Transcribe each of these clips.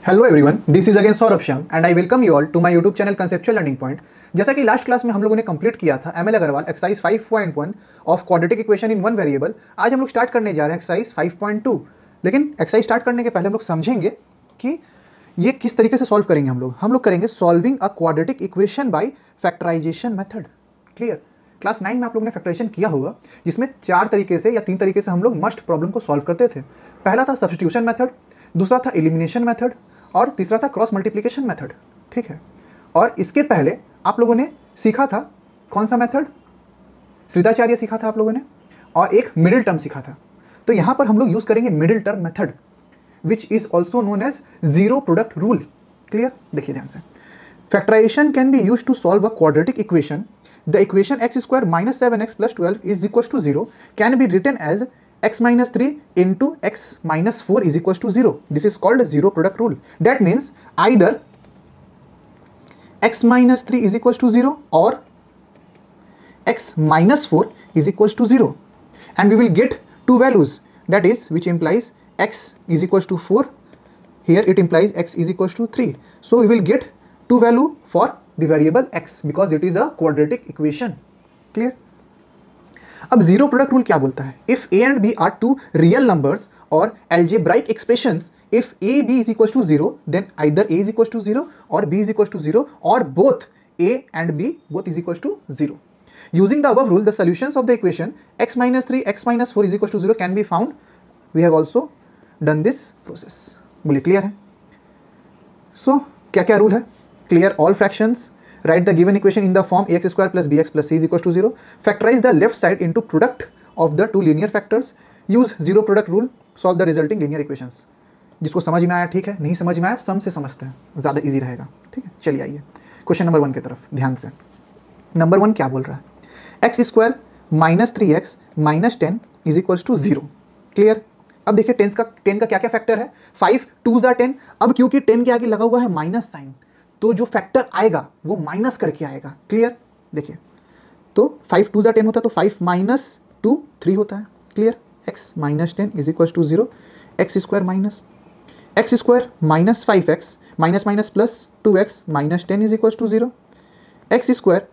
Hello everyone, this is again Saurabh Shyam and I welcome you all to my YouTube channel conceptual learning point. जैसा कि last class में हम लोगों ने complete किया था ML Agarwal exercise 5.1 of quadratic equation in one variable. आज हम लोग स्टार्ट करने जा रहे हैं एक्सरसाइज 5.2। लेकिन एक्सरसाइज स्टार्ट करने के पहले हम लोग समझेंगे कि ये किस तरीके से सॉल्व करेंगे। हम लोग करेंगे solving a quadratic equation by factorization method. Clear? Class 9 में आप लोगों ने फैक्टराइजेशन किया होगा, जिसमें 4 तरीके से या 3 तरीके से हम लोग मस्ट प्रॉब्लम को सॉल्व करते थे। पहला था सब्स्टिट्यूशन मेथड, दूसरा था एलिमिनेशन मेथड और तीसरा था क्रॉस मल्टीप्लिकेशन मेथड। ठीक है, और इसके पहले आप लोगों ने सीखा था कौन सा मेथड? श्रीधाचार्य सीखा था आप लोगों ने, और एक मिडिल टर्म सीखा था। तो यहाँ पर हम लोग यूज करेंगे middle term method, which is also known as zero product rule. Clear? देखिए ध्यान से, factorization can be use to solve a quadratic equation. The equation x square minus 7x plus 12 is equal to 0 can be written as x minus 3 into x minus 4 is equals to 0. This is called zero product rule. That means either x minus 3 is equals to 0 or x minus 4 is equals to 0. And we will get two values, that is, which implies x is equals to 4. Here it implies x is equals to 3. So we will get two value for the variable x because it is a quadratic equation. Clear? अब zero product rule क्या बोलता है? If a and b are two real numbers or algebraic expressions, if a b is equals to 0 then either a is equals to 0 or b is equals to 0 or both a and b both is equals to 0. Using the above rule, the solutions of the equation x minus 3 x minus 4 is equals to 0 can be found. We have also done this process. बोलिए clear है? सो क्या क्या rule है? Clear all fractions, write the given equation in the form ax square plus bx plus c is equals to 0. Factorize the left side into product of the two linear factors. Use zero product rule. Solve the resulting linear equations. जिसको समझ में आया ठीक है, नहीं समझ में आया सम से समझते हैं, ज़्यादा इजी रहेगा। ठीक है, चलिए आइए क्वेश्चन नंबर 1 की तरफ ध्यान से। नंबर 1 क्या बोल रहा है? X square minus 3x minus 10 is equals to 0। Clear? अब देखिए 10 का क्या क्या फैक्टर है? 5 2 ज़ा 10। अब क्योंकि 10 के आगे लगा हुआ है माइनस साइन, तो जो फैक्टर आएगा वो माइनस करके आएगा। क्लियर? देखिए, तो 5 2 ज़ा 10 होता है, तो 5 माइनस 2 3 होता है। Clear? x minus 10 is equal to 0। X square minus 5x minus minus plus 2x minus 10 is equal to 0। X square,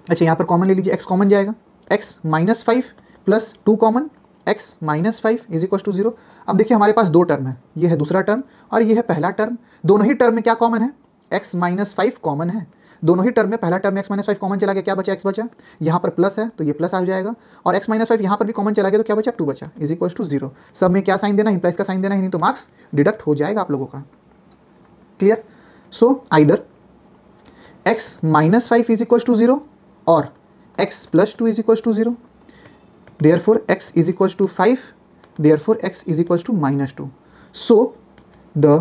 अच्छा यहाँ पर कॉमन ले लीजिए, x कॉमन जाएगा, x minus 5 plus 2 common, x minus 5 is equal to 0। अब देखिए हमारे पास दो टर्म है, ये है दूसरा टर्म और ये है पहला टर्म। दोनों ही टर्म में क्या कॉमन है? x माइनस 5 कॉमन है। दोनों ही टर्म में पहला टर्म में x माइनस 5 कॉमन चला गया, क्या बचा? x बचा। यहाँ पर प्लस है तो ये प्लस आ जाएगा, और x माइनस 5 यहाँ पर भी कॉमन चला गया तो क्या बचा? 2 बचा, इज इक्वल टू 0। सब में क्या साइन देना है? इंप्लाइज का साइन देना है, नहीं तो मार्क्स डिडक्ट हो जाएगा आप लोगों का। Clear? So either x minus 5 is equal to 0 और x plus 2 is equal to 0। Therefore x is equals to 5, therefore x is equals to minus 2. So the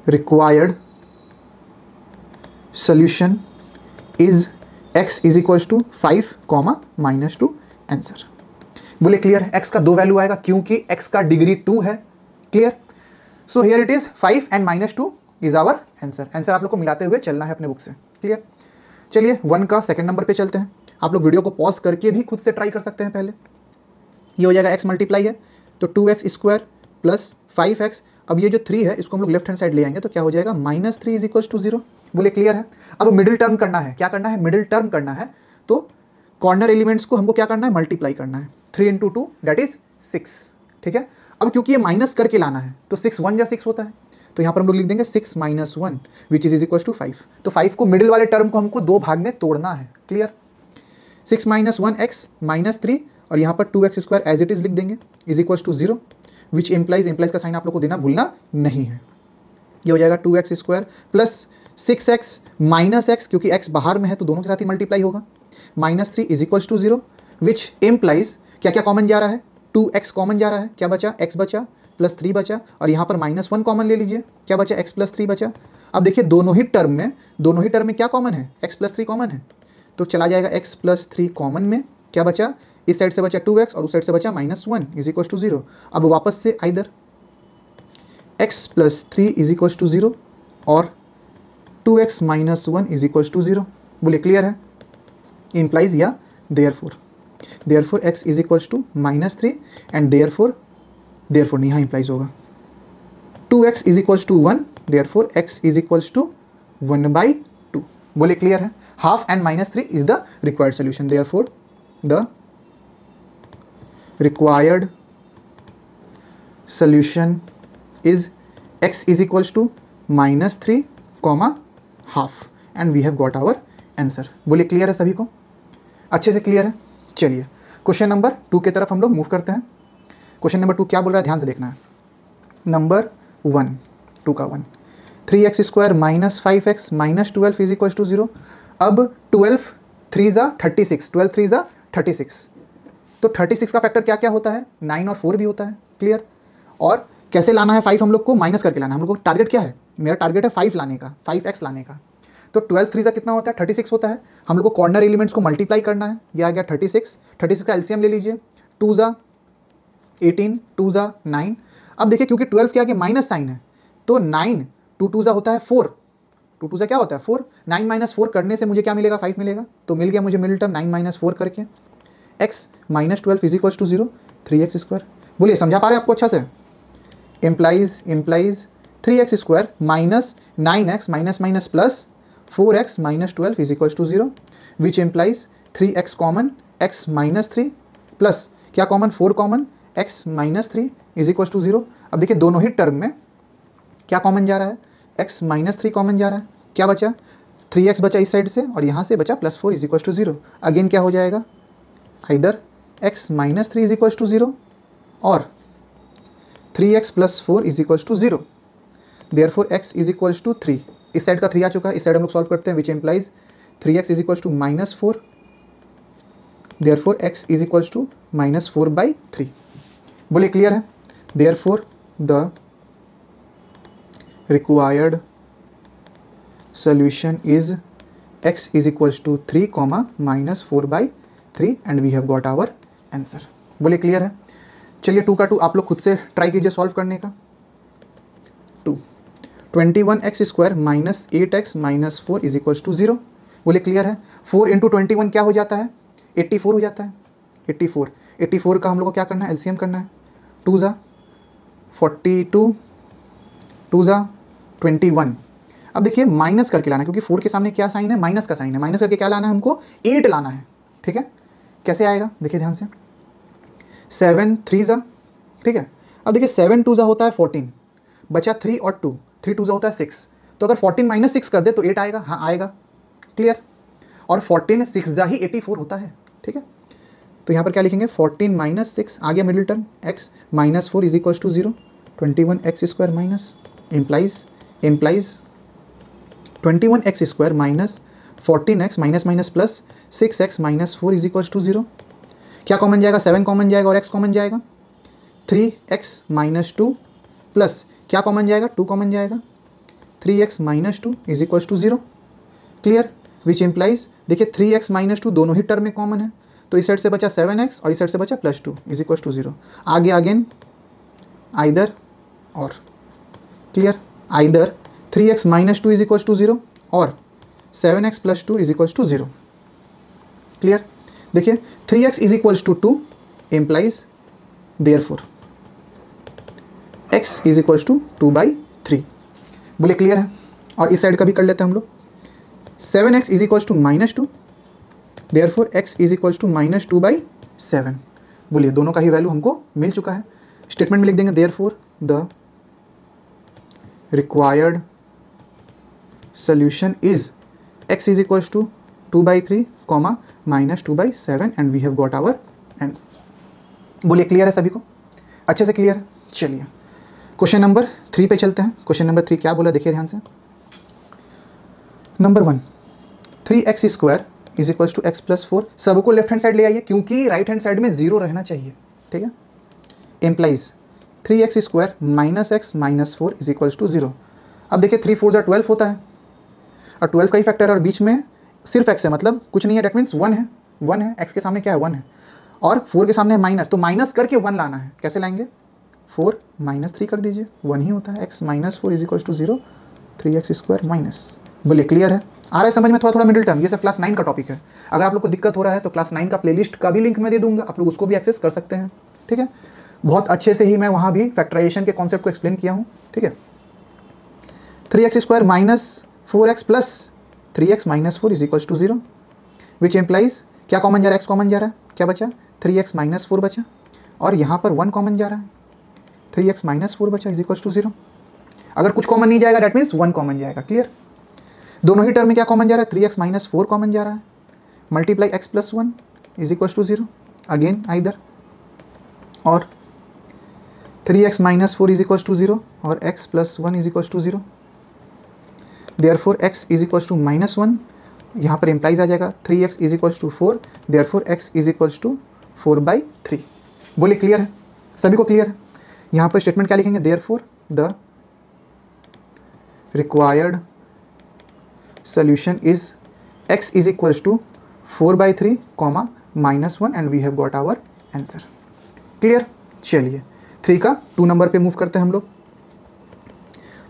required solution is x is equals to 5, minus 2 answer. बोले clear है? x का दो value आएगा क्योंकि x का degree 2 है। Clear? So here it is 5 and minus 2 is our answer. Answer आप लोग को मिलाते हुए चलना है अपने बुक से। क्लियर? चलिए 1 का सेकंड नंबर पे चलते हैं। आप लोग वीडियो को पॉज करके भी खुद से ट्राई कर सकते हैं। पहले ये हो जाएगा x मल्टीप्लाई है तो 2x स्क्वायर प्लस 5x। अब ये जो 3 है इसको हम लोग लेफ्ट हैंड साइड ले आएंगे तो क्या हो जाएगा? Minus 3 is equals to 0। बोले क्लियर है? अब मिडिल टर्म करना है। क्या करना है? मिडिल टर्म करना है, तो कॉर्नर एलिमेंट्स को हमको क्या करना है? मल्टीप्लाई करना है। 3 इंटू 2 दैट इज 6। ठीक है, अब क्योंकि ये माइनस करके लाना है तो 6 1 या 6 होता है, तो यहाँ पर हम लोग लिख देंगे 6 minus 1 which is equals to 5। तो 5 को मिडिल वाले टर्म को हमको 2 भाग में तोड़ना है। क्लियर? 6 माइनस 1x माइनस 3 और यहाँ पर 2x square as it is लिख देंगे is equals to 0 which implies का साइन आप लोग को देना भूलना नहीं है। ये हो जाएगा 2x square plus 6x minus x, क्योंकि x बाहर में है तो दोनों के साथ ही मल्टीप्लाई होगा, minus 3 is equals to 0 which implies क्या क्या कॉमन जा रहा है? 2x कॉमन जा रहा है, क्या बचा? x बचा प्लस 3 बचा, और यहाँ पर माइनस 1 कॉमन ले लीजिए, क्या बचा? x प्लस 3 बचा। अब देखिए दोनों ही टर्म में क्या कॉमन है? x प्लस 3 कॉमन है, तो चला जाएगा x प्लस 3 कॉमन में, क्या बचा? इस साइड से बचा 2x और उस साइड से बचा माइनस 1 इज इक्वल टू 0। अब वापस से either x plus 3 is equal to 0 or 2x minus 1 is equal to 0। बोले क्लियर है? इम्प्लाइज या therefore x is equal to minus 3 and therefore नहीं, यहाँ इम्प्लाइज होगा 2x is equals to 1, therefore x is equals to 1/2। बोले clear है? Half and -3 is the required solution, therefore the required solution is x is equals to -3, half, and we have got our answer. बोले clear है सभी को? अच्छे से clear है? चलिए क्वेश्चन नंबर 2 की तरफ हम लोग मूव करते हैं। क्वेश्चन नंबर 2 क्या बोल रहा है, ध्यान से देखना है। नंबर 1, 2 का 1, 3x square minus 5x minus 12 is equal to 0। अब 12 3 ज़ा 36, 12 3 ज़ा 36, तो 36 का फैक्टर क्या क्या होता है? 9 और 4 भी होता है। क्लियर? और कैसे लाना है 5? हम लोग को माइनस करके लाना है। हम लोग को टारगेट क्या है? मेरा टारगेट है 5 लाने का, 5x लाने का। तो 12 3 ज़ा कितना होता है? 36 होता है। हम लोग को कॉर्नर एलिमेंट्स को मल्टीप्लाई करना है। ये आ गया 36 का एलसीएम ले लीजिए। 2 ज़ा 18, 2 ज़ा 9। अब देखिए क्योंकि 12 के आगे माइनस साइन है, तो 9 2 ज़ा होता है 4, 2 ज़ा क्या होता है 4। 9 - 4 करने से मुझे क्या मिलेगा? 5 मिलेगा। तो मिल गया मुझे मिडिल टर्म 9 - 4 करके। x minus 12 is equal to 0, 3x square. बोलिए समझा पा रहे हैं आपको अच्छा से? Implies 3x square minus 9x minus minus plus 4x minus 12 is equal to 0, which implies 3x common, x minus 3 plus क्या common? 4 common, x minus 3 is equal to 0। अब देखिए दोनों ही टर्म में क्या कॉमन जा रहा है? x माइनस 3 कॉमन जा रहा है। क्या बचा? 3x बचा इस साइड से, और यहाँ से बचा plus 4 is equal to 0। Again क्या हो जाएगा? इधर x minus 3 is equal to 0 or 3x plus 4 is equal to 0। Therefore x is equal to 3। इस साइड का 3 आ चुका है, इस साइड हम लोग सॉल्व करते हैं, which implies 3x is equal to -4। Therefore x is equal to -4/3। बोलिए क्लियर है? Therefore the required solution is x is equal to 3, -4/3 and we have got our answer. बोलिए क्लियर है? चलिए 2 का 2 आप लोग खुद से ट्राई कीजिए सॉल्व करने का। 2, 21x square minus 8x minus 4 is equal to 0। बोले क्लियर है? 4 × 21 क्या हो जाता है? 84 हो जाता है। 84 का हम लोग को क्या करना है? एलसीएम करना है। 2 ज़ा 42, 2 ज़ा 21। अब देखिए माइनस करके लाना है, क्योंकि 4 के सामने क्या साइन है? माइनस का साइन है। माइनस करके क्या लाना है हमको? 8 लाना है। ठीक है? कैसे आएगा? देखिए ध्यान से। 7 3 ज़ा, ठीक है। अब देखिए 7 2 ज़ा होता है 14, बचा 3 और 2, 3 2 ज़ा होता है 6। तो अगर 14 - 6 कर दे तो 8 आएगा। हाँ आएगा। क्लियर? और 14 6 ज़ा ही 84 होता है। ठीक है? तो यहाँ पर क्या लिखेंगे? 14 - 6 आ गया middle term, x minus 4 is equal to 0। 21x square minus implies 21x square minus 14x minus minus plus 6x minus 4 is equal to 0। क्या कॉमन जाएगा? 7 कॉमन जाएगा और x कॉमन जाएगा। 3x माइनस 2 प्लस क्या कॉमन जाएगा? 2 common जाएगा। 3x minus 2 is equal to 0। Clear? Which implies देखिए 3x minus 2 दोनों ही टर्म में कॉमन है, तो इस साइड से बचा 7x और इस साइड से बचा +2 इज इक्वल टू 0। आगे again either or. Clear? Either 3x minus 2 is equal to 0 or 7x plus 2 is equal to 0। Clear? देखिए 3x is equal to 2 implies therefore x is equal to 2/3। बोले clear है? और इस side का भी कर लेते हैं हम लोग। 7x is equal to -2, therefore x is equal to -2/7। बोलिए दोनों का ही वैल्यू हमको मिल चुका है। स्टेटमेंट में लिख देंगे therefore the required solution is x is equal to 2/3, -2/7 and we have got our answer. बोलिए क्लियर है सभी को? अच्छे से क्लियर है? चलिए क्वेश्चन नंबर 3 पे चलते हैं। क्वेश्चन नंबर 3 क्या बोला देखिए ध्यान से। Number 1, 3x square is equal to x plus 4। सबको लेफ्ट हैंड साइड ले आइए, क्योंकि राइट हैंड साइड में 0 रहना चाहिए। ठीक है? Implies 3x square minus x minus 4 is equal to 0। अब देखिए 3 4 12 होता है, और 12 का ही फैक्टर है, और बीच में सिर्फ x है, मतलब कुछ नहीं है। डेट मीन्स 1 है, 1 है। x के सामने क्या है? 1 है, और 4 के सामने माइनस, तो माइनस करके 1 लाना है। कैसे लाएंगे? 4 - 3 कर दीजिए, 1 ही होता है। x minus 4 is equal to 0, 3x square minus. बोलिए क्लियर है? आ रहा है समझ में? थोड़ा थोड़ा मिडिल टर्म, ये सब क्लास 9 का टॉपिक है। अगर आप लोग को दिक्कत हो रहा है तो क्लास 9 का प्लेलिस्ट का भी लिंक मैं दे दूंगा, आप लोग उसको भी एक्सेस कर सकते हैं। ठीक है? बहुत अच्छे से ही मैं वहाँ भी फैक्टराइजेशन के कॉन्सेप्ट को एक्सप्लेन किया हूँ। ठीक है। 3x square minus 4x plus 3x minus 4 is equal to 0, which implies क्या कॉमन जा रहा है, x कॉमन जा रहा है, क्या बचा 3x माइनस 4 बचा, और यहाँ पर 1 कॉमन जा रहा है, 3x माइनस 4 बचा इज इक्वल टू 0। अगर कुछ कॉमन नहीं जाएगा, दैट मीन्स 1 कॉमन जाएगा। क्लियर। दोनों ही टर्म में क्या कॉमन जा रहा है, 3x माइनस 4 कॉमन जा रहा है, multiply x plus 1 is equal to 0, again either और 3x minus 4 is equal to 0 और x plus 1 is equal to 0, therefore x is equal to minus 1, यहाँ पर इम्प्लाइज आ जाएगा 3x is equal to 4, therefore x is equal to 4/3। बोले clear है, सभी को क्लियर है। यहाँ पर स्टेटमेंट क्या लिखेंगे, therefore the required solution is x is equals to 4/3 comma -1 and we have got our answer। Clear. चलिए 3 का 2 नंबर पे मूव करते हैं हम लोग।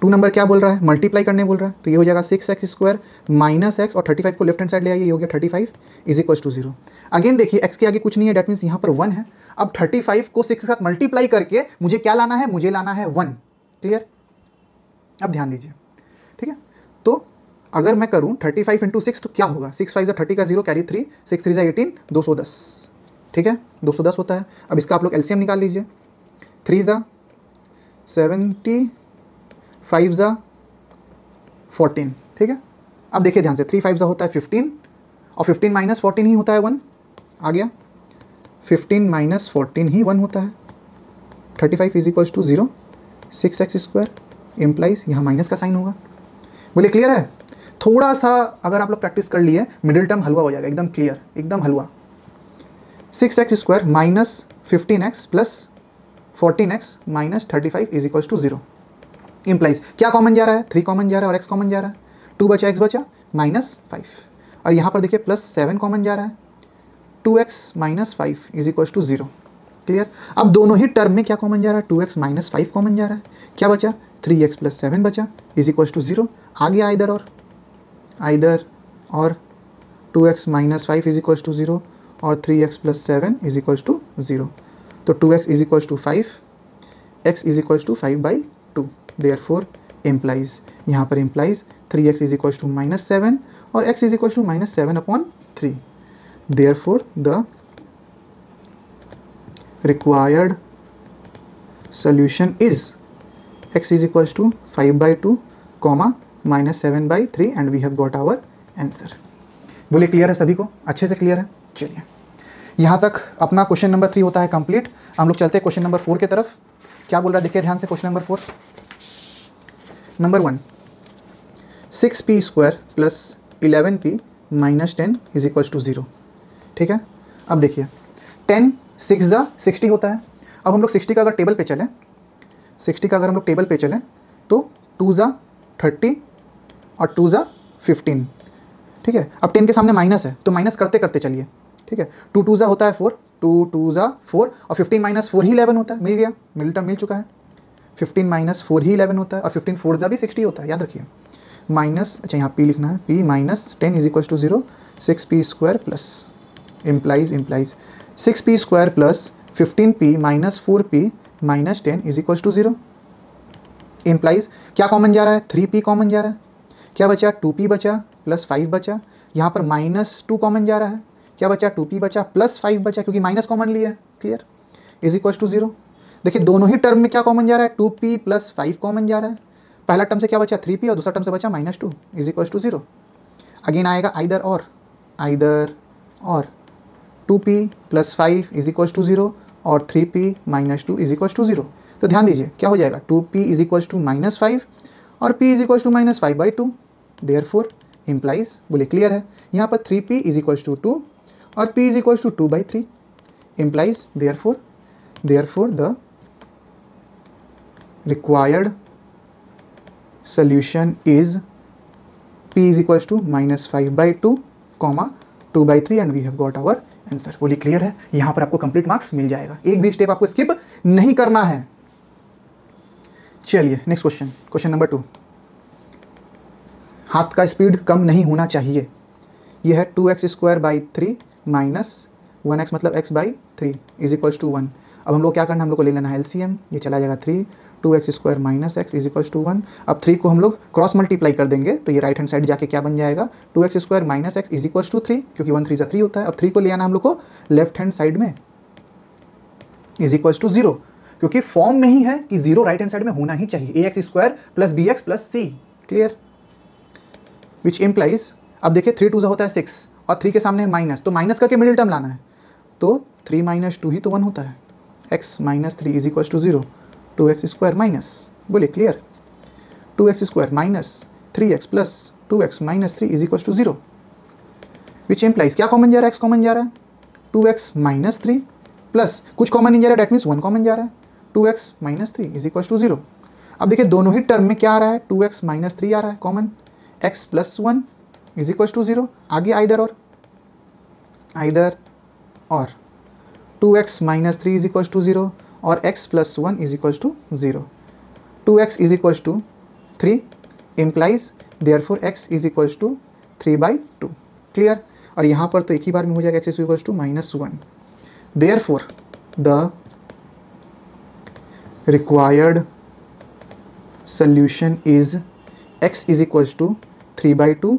2 नंबर क्या बोल रहा है, मल्टीप्लाई करने बोल रहा है, तो ये हो जाएगा 6x स्क्वायर माइनस x और 35 को लेफ्ट हैंड साइड ले आइए, ये हो गया 35 इज इक्वल टू 0। अगेन देखिए x के आगे कुछ नहीं है, डेट मीन्स यहाँ पर 1 है। अब 35 को 6 के साथ मल्टीप्लाई करके मुझे क्या लाना है, मुझे लाना है 1। क्लियर। अब ध्यान दीजिए, ठीक है। तो अगर मैं करूं 35 इंटू 6 तो क्या होगा, 6 5 30 का 0 कैरी 3, 6 3 18 210, ठीक है 210 होता है। अब इसका आप लोग एलसीएम निकाल लीजिए, 3 ज़ा 70, 5 ज़ा 14, ठीक है। अब देखिए ध्यान से, 3 5 ज़ा होता है 15 और 15 माइनस 14 ही होता है 1, आ गया 15 माइनस 14 ही 1 होता है। 35 is equals to 0, 6x square implies यहाँ माइनस का साइन होगा। बोले क्लियर है। थोड़ा सा अगर आप लोग प्रैक्टिस कर लिए, मिडिल टर्म हलवा हो जाएगा, एकदम क्लियर, एकदम हलवा। 6x square minus 15x plus 14x minus 35 is equals to 0 implies क्या कॉमन जा रहा है, 3 कॉमन जा रहा है और x कॉमन जा रहा है, 2 बचा x बचा माइनस 5, और यहाँ पर देखिए प्लस 7 कॉमन जा रहा है, 2x minus 5 is equals to 0। Clear. अब दोनों ही टर्म में क्या कॉमन जा रहा है, 2x माइनस 5 कॉमन जा रहा है, क्या बचा 3x प्लस 7 बचा इज इक्वल्स टू 0। आ गया आइदर और 2x minus 5 is equals to 0 or 3x plus 7 is equals to 0। तो 2x is equals to 5, x is equals to 5/2, therefore implies यहाँ पर implies 3x is equals to minus 7 और x is equals to minus 7/3, therefore the required solution is x is equals to 5/2 comma minus 7/3 and we have got our answer। बोले clear है सभी को, अच्छे से clear है। चलिए यहाँ तक अपना क्वेश्चन नंबर 3 होता है कंप्लीट। हम लोग चलते हैं क्वेश्चन नंबर 4 की तरफ। क्या बोल रहा है देखिए ध्यान से, question number 4 number 1, 6p square plus 11p minus 10 is equals to 0, ठीक है। अब देखिए 10 6 ज़ा 60 होता है। अब हम लोग 60 का अगर टेबल पे चलें, 60 का अगर हम लोग टेबल पे चलें तो 2 ज़ा 30 और 2 ज़ा 15, ठीक है। अब 10 के सामने माइनस है तो माइनस करते करते चलिए, ठीक है। 2 2 ज़ा होता है 4, 2 2 ज़ा 4 और 15 माइनस 4 ही 11 होता है, मिल गया, मिडिल टर्म मिल चुका है। 15 माइनस 4 ही 11 होता है और 15 4 ज़ा भी 60 होता है, याद रखिए। माइनस, अच्छा यहाँ p लिखना है, p minus 10 is equals to 0, 6p square plus implies 6p square plus 15p minus 4p minus 10 is equals to 0 implies क्या कॉमन जा रहा है, 3p कॉमन जा रहा है, क्या बचा 2p बचा प्लस 5 बचा, यहाँ पर माइनस 2 कॉमन जा रहा है, क्या बचा 2p बचा प्लस 5 बचा क्योंकि माइनस कॉमन लिया है। क्लियर। Is equals to 0। देखिए दोनों ही टर्म में क्या कॉमन जा रहा है, 2p प्लस 5 कॉमन जा रहा है। पहला टर्म से क्या बचा 3p और दूसरा टर्म से बचा minus 2 is equals to 0। Again आएगा आइदर और 2p plus 5 is equals to 0 और 3p minus 2 is equals to 0। तो ध्यान दीजिए क्या हो जाएगा, 2p is equals to minus 5 और p is equals to minus 5/2, therefore implies, बोले क्लियर है। यहाँ पर 3p इज इक्वल्स टू 2 और p is equals to 2/3 implies, therefore the required solution is p is equals to minus 5/2 comma 2/3 and we have got our answer। बोलिए clear है। यहाँ पर आपको कंप्लीट मार्क्स मिल जाएगा, एक भी स्टेप आपको स्किप नहीं करना है। चलिए नेक्स्ट क्वेश्चन, क्वेश्चन नंबर 2। हाथ का स्पीड कम नहीं होना चाहिए। यह है 2x square by 3 minus 1x मतलब x by 3 is equals to 1। अब हम लोग क्या करना है, हम लोग को ले लेना है एलसीएम, ये चला जाएगा 3, 2x square minus x is equals to 1। अब 3 को हम लोग क्रॉस मल्टीप्लाई कर देंगे तो ये राइट हैंड साइड जाके क्या बन जाएगा, 2x square minus x is equals to 3, क्योंकि 1 3 3 होता है। अब 3 को ले आना हम लोग को लेफ्ट हैंड साइड में इज इक्वल्स टू 0, क्योंकि फॉर्म में ही है कि 0 राइट हैंड साइड में होना ही चाहिए, ax square plus bx plus c। Clear? Which implies, अब देखिए 3 2 होता है 6 और 3 के सामने है माइनस, तो माइनस करके मिडिल टर्म लाना है, तो 3 माइनस 2 ही तो 1 होता है। x minus 3 is equals to 0, 2x square minus, बोलिए clear, 2x square minus 3x plus 2x minus 3 is equals to 0, which implies क्या कॉमन जा रहा है, x कॉमन जा रहा है, 2x माइनस 3 प्लस कुछ कॉमन नहीं जा रहा है, डेट मीन्स 1 कॉमन जा रहा है, 2x minus 3 is equals to 0। अब देखिए दोनों ही टर्म में क्या आ रहा है, 2x माइनस 3 आ रहा है common, x plus 1 is equals to 0, आगे आइदर और 2x minus 3 is equals to 0 और x plus 1 is equals to 0, 2x is equals to 3 implies therefore x is equals to 3/2। Clear? और यहाँ पर तो एक ही बार में हो जाएगा, x is equals to -1। Therefore the required solution is x is equals to 3/2,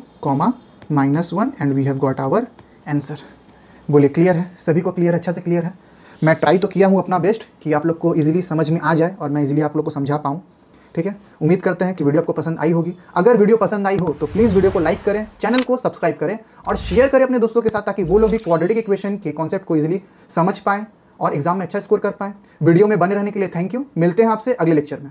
-1 and we have got our answer। बोले clear है? सभी को क्लियर, अच्छा से क्लियर है? मैं ट्राई तो किया हूँ अपना बेस्ट कि आप लोग को इजीली समझ में आ जाए और मैं इजीली आप लोग को समझा पाऊँ। ठीक है, उम्मीद करते हैं कि वीडियो आपको पसंद आई होगी। अगर वीडियो पसंद आई हो तो प्लीज़ वीडियो को लाइक करें, चैनल को सब्सक्राइब करें और शेयर करें अपने दोस्तों के साथ, ताकि वो लोग भी क्वाड्रेटिक इक्वेशन के कॉन्सेप्ट को इजीली समझ पाएँ और एग्जाम में अच्छा स्कोर कर पाएँ। वीडियो में बने रहने के लिए थैंक यू। मिलते हैं आपसे अगले लेक्चर में।